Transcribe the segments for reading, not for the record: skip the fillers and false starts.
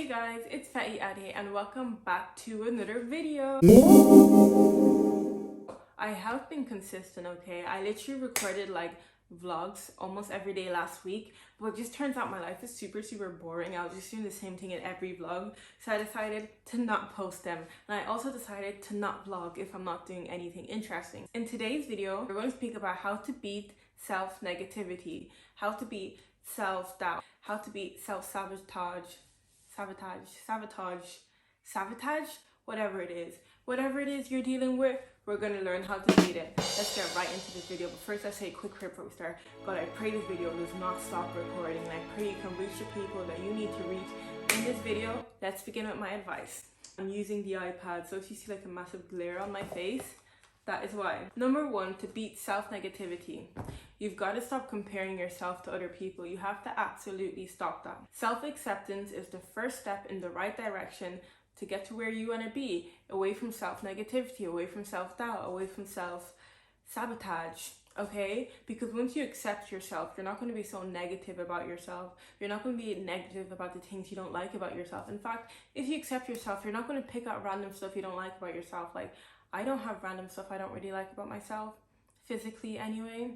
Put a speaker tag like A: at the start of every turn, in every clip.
A: Hey guys, it's Fatty Ade and welcome back to another video. I have been consistent, okay? I literally recorded like vlogs almost every day last week, but it just turns out my life is super boring. I was just doing the same thing in every vlog, so I decided to not post them. And I also decided to not vlog if I'm not doing anything interesting. In today's video, we're going to speak about how to beat self-negativity, how to beat self-doubt, how to beat self-sabotage, sabotage, whatever it is you're dealing with, we're going to learn how to beat it. Let's get right into this video. But first, let's say a quick prayer before we start. God, I pray this video does not stop recording, and I pray you can reach the people that you need to reach in this video. Let's begin with my advice. I'm using the iPad, so if you see like a massive glare on my face, that is why. Number one, to beat self-negativity, you've got to stop comparing yourself to other people. You have to absolutely stop that. Self-acceptance is the first step in the right direction to get to where you want to be, away from self-negativity, away from self-doubt, away from self-sabotage, okay? Because once you accept yourself, you're not going to be so negative about yourself. You're not going to be negative about the things you don't like about yourself. In fact, if you accept yourself, you're not going to pick out random stuff you don't like about yourself. Like, I don't have random stuff I don't really like about myself, physically anyway.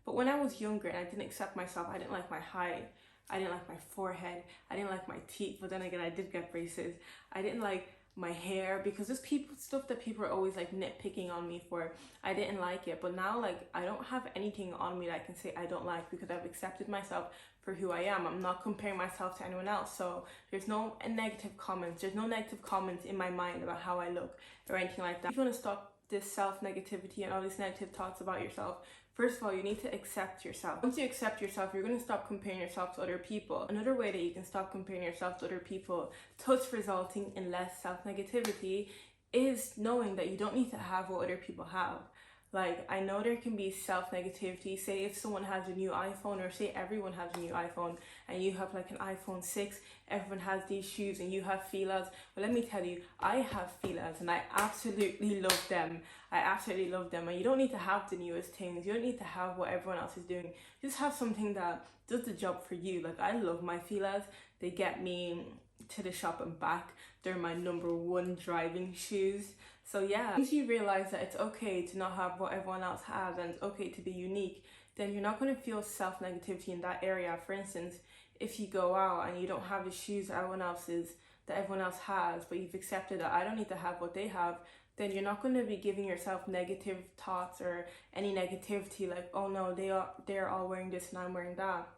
A: But when I was younger and I didn't accept myself, I didn't like my height, I didn't like my forehead, I didn't like my teeth, but then again, I did get braces. I didn't like my hair because there's stuff that people are always like nitpicking on me for. I didn't like it, but now like I don't have anything on me that I can say I don't like because I've accepted myself for who I am. I'm not comparing myself to anyone else, so there's no negative comments. There's no negative comments in my mind about how I look or anything like that. If you want to stop this self-negativity and all these negative thoughts about yourself, first of all, you need to accept yourself. Once you accept yourself, you're going to stop comparing yourself to other people. Another way that you can stop comparing yourself to other people, thus resulting in less self-negativity, is knowing that you don't need to have what other people have. Like, I know there can be self-negativity. Say if someone has a new iPhone, or say everyone has a new iPhone and you have like an iPhone 6, everyone has these shoes and you have Fila's. Well, let me tell you, I have Fila's and I absolutely love them. And you don't need to have the newest things. You don't need to have what everyone else is doing. Just have something that does the job for you. Like, I love my Fila's. They get me to the shop and back. They're my #1 driving shoes. So yeah, once you realize that it's okay to not have what everyone else has and it's okay to be unique, then you're not going to feel self-negativity in that area. For instance, if you go out and you don't have the shoes that everyone else has, but you've accepted that I don't need to have what they have, then you're not going to be giving yourself negative thoughts or any negativity like, oh no, they're all wearing this and I'm wearing that.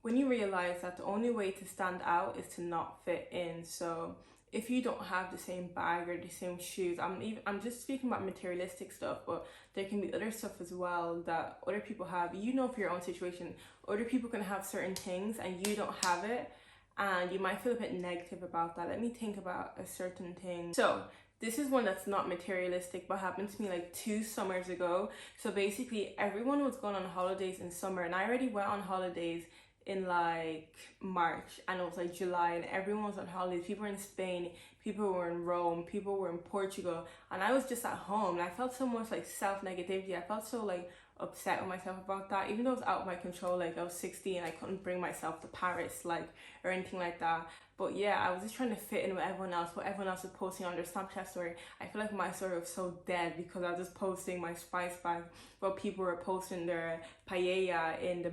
A: When you realize that the only way to stand out is to not fit in. So if you don't have the same bag or the same shoes, I'm just speaking about materialistic stuff, but there can be other stuff as well that other people have. You know, for your own situation, other people can have certain things and you don't have it, and you might feel a bit negative about that. Let me think about a certain thing. So this is one that's not materialistic, but happened to me like 2 summers ago. So basically everyone was going on holidays in summer and I already went on holidays in like March, and it was like July and everyone was on holidays. People were in Spain, people were in Rome, people were in Portugal, and I was just at home and I felt so much like self-negativity. I felt so like upset with myself about that, even though it was out of my control. Like, I was 16 and I couldn't bring myself to Paris like or anything like that. But yeah, I was just trying to fit in with everyone else, what everyone else was posting on their Snapchat story. I feel like my story was so dead because I was just posting my spice bag, while people were posting their paella in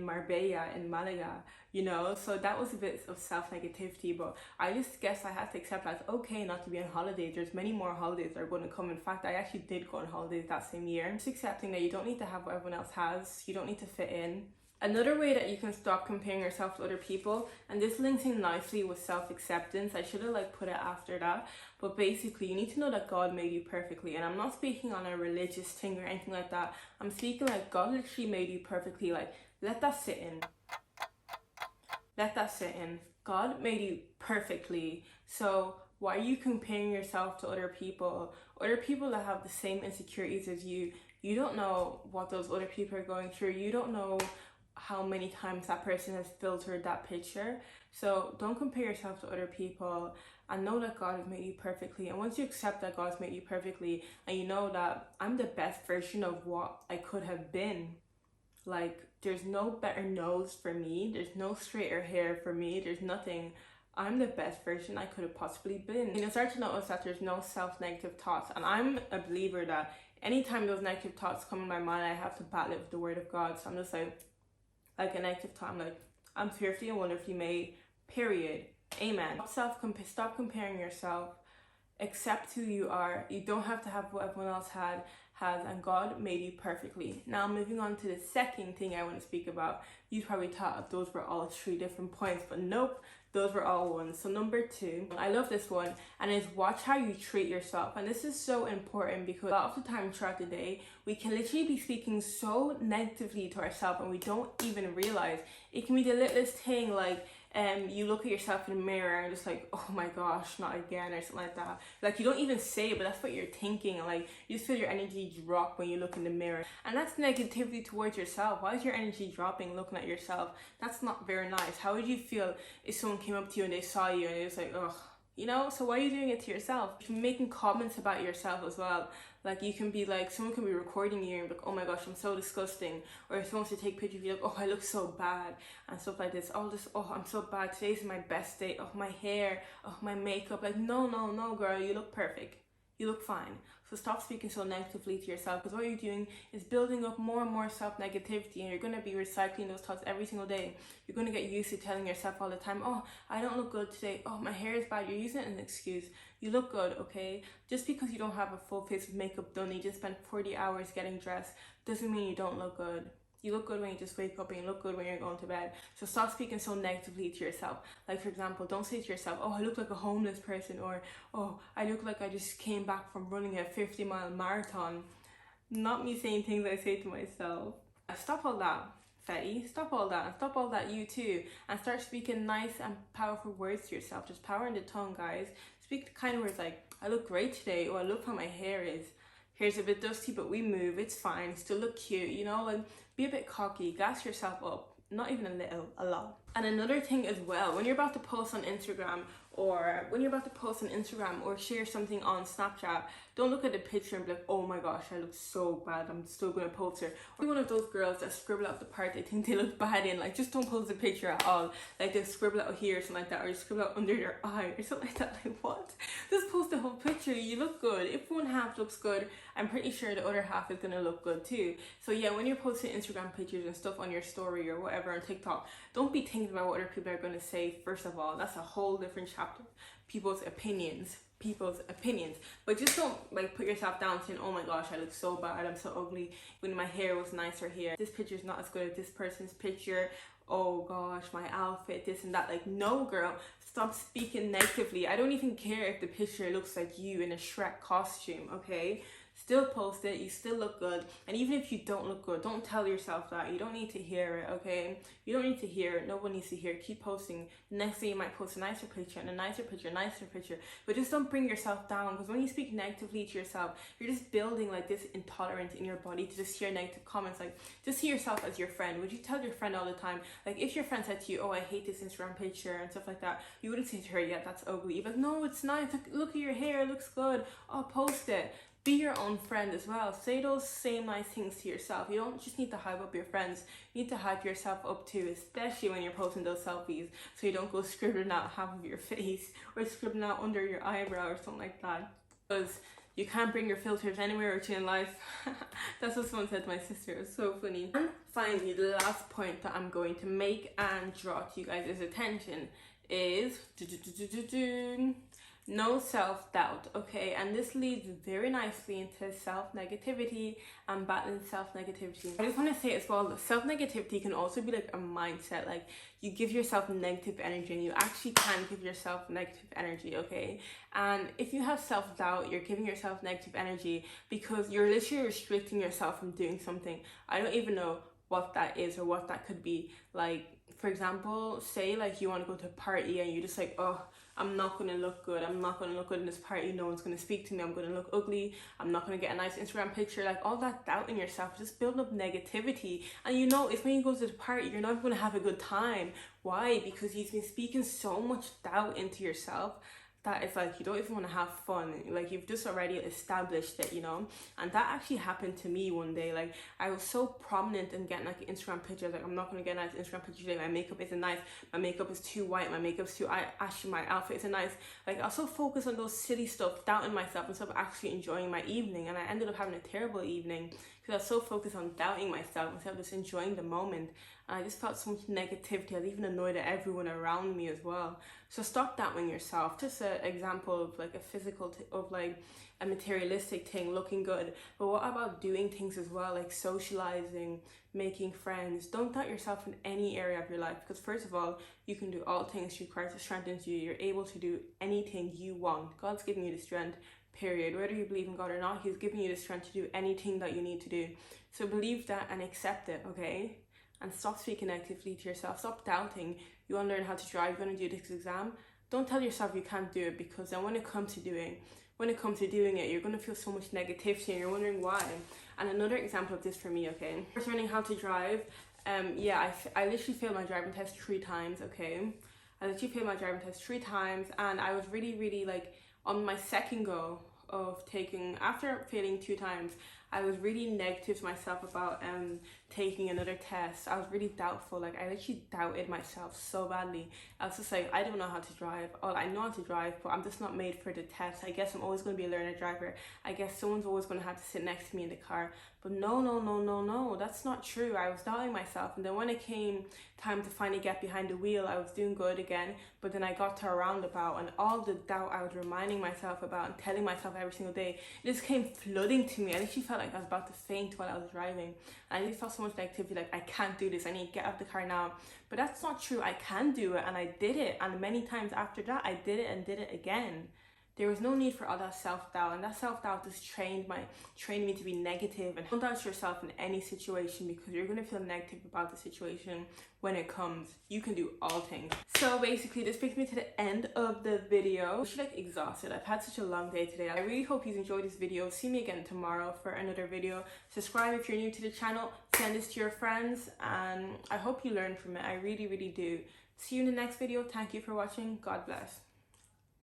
A: Marbella, in Malaga, you know? So that was a bit of self-negativity, but I just guess I had to accept that it's okay not to be on holidays. There's many more holidays that are going to come. In fact, I actually did go on holidays that same year. Just accepting that you don't need to have what everyone else has. You don't need to fit in. Another way that you can stop comparing yourself to other people, and this links in nicely with self-acceptance. I should have like put it after that, but basically you need to know that God made you perfectly. And I'm not speaking on a religious thing or anything like that. I'm speaking like God literally made you perfectly. Like, let that sit in. Let that sit in. God made you perfectly. So why are you comparing yourself to other people that have the same insecurities as you? You don't know what those other people are going through. You don't know how many times that person has filtered that picture. So don't compare yourself to other people, and know that God has made you perfectly. And once you accept that God's made you perfectly, and you know that I'm the best version of what I could have been, like, there's no better nose for me, there's no straighter hair for me, there's nothing. I'm the best version I could have possibly been. You know, start to notice that there's no self-negative thoughts. And I'm a believer that anytime those negative thoughts come in my mind, I have to battle it with the word of God. So I'm just like a negative thought, I'm like, I'm fearfully and wonderfully made, period. Amen. Stop comparing yourself. Accept who you are. You don't have to have what everyone else has, and God made you perfectly. Now, moving on to the second thing I want to speak about. You probably thought those were all 3 different points, but nope, those were all one. So number 2, I love this one, and it's watch how you treat yourself. And this is so important because a lot of the time throughout the day, we can literally be speaking so negatively to ourselves and we don't even realize. It can be the littlest thing, like you look at yourself in the mirror and just like, oh my gosh, not again, or something like that. Like, you don't even say it, but that's what you're thinking. Like, you just feel your energy drop when you look in the mirror, and that's negativity towards yourself. Why is your energy dropping looking at yourself? That's not very nice. How would you feel if someone came up to you and they saw you and it was like, ugh, you know? So why are you doing it to yourself? You're making comments about yourself as well. Like, you can be like, someone can be recording you and be like, oh my gosh, I'm so disgusting. Or if someone wants to take pictures of you, like, oh, I look so bad, and stuff like this. Oh, I'm so bad. Today's my best day. Oh, my hair. Oh, my makeup. Like, no, girl, you look perfect. You look fine. So stop speaking so negatively to yourself, because what you're doing is building up more and more self-negativity, and you're going to be recycling those thoughts every single day. You're going to get used to telling yourself all the time, oh, I don't look good today. Oh, my hair is bad. You're using it as an excuse. You look good, okay? Just because you don't have a full face of makeup done, you just spent 40 hours getting dressed, doesn't mean you don't look good. You look good when you just wake up, and you look good when you're going to bed. So stop speaking so negatively to yourself. Like, for example, don't say to yourself, oh, I look like a homeless person, or oh, I look like I just came back from running a 50-mile marathon. Not me saying things I say to myself. Stop all that, Fetty. Stop all that. And stop all that, you too. And start speaking nice and powerful words to yourself. Just power in the tongue, guys. Speak the kind of words like, I look great today, or I look how my hair is. Hair's a bit dusty, but we move, it's fine, still look cute, you know? Like, be a bit cocky, gas yourself up, not even a little, a lot. And another thing as well, when you're about to post on Instagram, or share something on Snapchat, don't look at the picture and be like, oh my gosh, I look so bad, I'm still gonna post her. Or one of those girls that scribble out the part they think they look bad in. Like, just don't post the picture at all. Like, they scribble out here or something like that, or scribble out under your eye or something like that. Like, what? Just post the whole picture. You look good. If one half looks good, I'm pretty sure the other half is gonna look good too. So yeah, when you're posting Instagram pictures and stuff on your story or whatever on TikTok, don't be thinking about what other people are gonna say. First of all, that's a whole different chapter. People's opinions, but just don't like put yourself down saying, oh my gosh, I look so bad, I'm so ugly, when my hair was nicer here, this picture's not as good as this person's picture, oh gosh, my outfit, this and that. Like, no, girl, stop speaking negatively. I don't even care if the picture looks like you in a Shrek costume, okay? Still post it, you still look good. And even if you don't look good, don't tell yourself that. You don't need to hear it, okay? You don't need to hear it. No one needs to hear it. Keep posting. Next day you might post a nicer picture and a nicer picture. But just don't bring yourself down, because when you speak negatively to yourself, you're just building like this intolerance in your body to just hear negative comments. Like, just see yourself as your friend. Would you tell your friend all the time? Like, if your friend said to you, oh, I hate this Instagram picture and stuff like that, you wouldn't say to her, yeah, that's ugly. You'd be like, no, it's nice. Look at your hair, it looks good. Oh, post it. Be your own friend as well. Say those same nice things to yourself. You don't just need to hype up your friends. You need to hype yourself up too, especially when you're posting those selfies, so you don't go scribbling out half of your face or scribbling out under your eyebrow or something like that. Because you can't bring your filters anywhere or to in life. That's what someone said to my sister. It was so funny. And finally, the last point that I'm going to make and draw to you guys' attention is no self-doubt, okay? And this leads very nicely into self-negativity and battling self-negativity. I just want to say as well, self-negativity can also be like a mindset. Like, you give yourself negative energy, and you actually can give yourself negative energy, okay? And if you have self-doubt, you're giving yourself negative energy because you're literally restricting yourself from doing something. I don't even know what that is or what that could be. Like, for example, say like you want to go to a party and you're just like, oh, I'm not going to look good. I'm not going to look good in this party. No one's going to speak to me. I'm going to look ugly. I'm not going to get a nice Instagram picture. Like, all that doubt in yourself, just building up negativity. And you know, if when you go to the party, you're not going to have a good time. Why? Because you've been speaking so much doubt into yourself that it's like you don't even want to have fun. Like you've just already established it, you know. And that actually happened to me one day. Like I was so prominent in getting like Instagram pictures. Like I'm not gonna get nice Instagram pictures today. My makeup isn't nice. My makeup is too white. My makeup's too ashy. My outfit isn't nice. Like I was so focused on those silly stuff, doubting myself instead of actually enjoying my evening. And I ended up having a terrible evening because I was so focused on doubting myself instead of just enjoying the moment. And I just felt so much negativity. I was even annoyed at everyone around me as well. So stop doubting yourself. Just an example of like a physical, of like a materialistic thing, looking good. But what about doing things as well, like socializing, making friends? Don't doubt yourself in any area of your life, because first of all, you can do all things through Christ who strengthens you. You're able to do anything you want. God's giving you the strength, period. Whether you believe in God or not, He's giving you the strength to do anything that you need to do. So believe that and accept it, okay? And stop speaking negatively to yourself. Stop doubting. You want to learn how to drive, you want to do this exam. Don't tell yourself you can't do it, because then when it comes to doing it, you're going to feel so much negativity and you're wondering why. And another example of this for me, okay, first learning how to drive, I literally failed my driving test 3 times, okay. I literally failed my driving test 3 times, and I was really like on my second go of taking, after failing 2 times, I was really negative to myself about taking another test. I was really doubtful. Like I literally doubted myself so badly. I was just like, I don't know how to drive. Oh, I know how to drive, but I'm just not made for the test. I guess I'm always going to be a learner driver. I guess someone's always going to have to sit next to me in the car. But no, that's not true. I was doubting myself, and then when it came time to finally get behind the wheel, I was doing good again. But then I got to a roundabout, and all the doubt I was reminding myself about and telling myself every single day, it just came flooding to me. I literally felt like I was about to faint while I was driving. And I just felt so much negativity, like I can't do this, I need to get out the car now. But that's not true. I can do it, and I did it, and many times after that I did it and did it again. There was no need for all that self-doubt, and that self-doubt just trained me to be negative. And don't doubt yourself in any situation, because you're going to feel negative about the situation when it comes. You can do all things. So basically this brings me to the end of the video. I'm actually like exhausted. I've had such a long day today. I really hope you enjoyed this video. See me again tomorrow for another video. Subscribe if you're new to the channel. Send this to your friends, and I hope you learn from it. I really do. See you in the next video. Thank you for watching. God bless.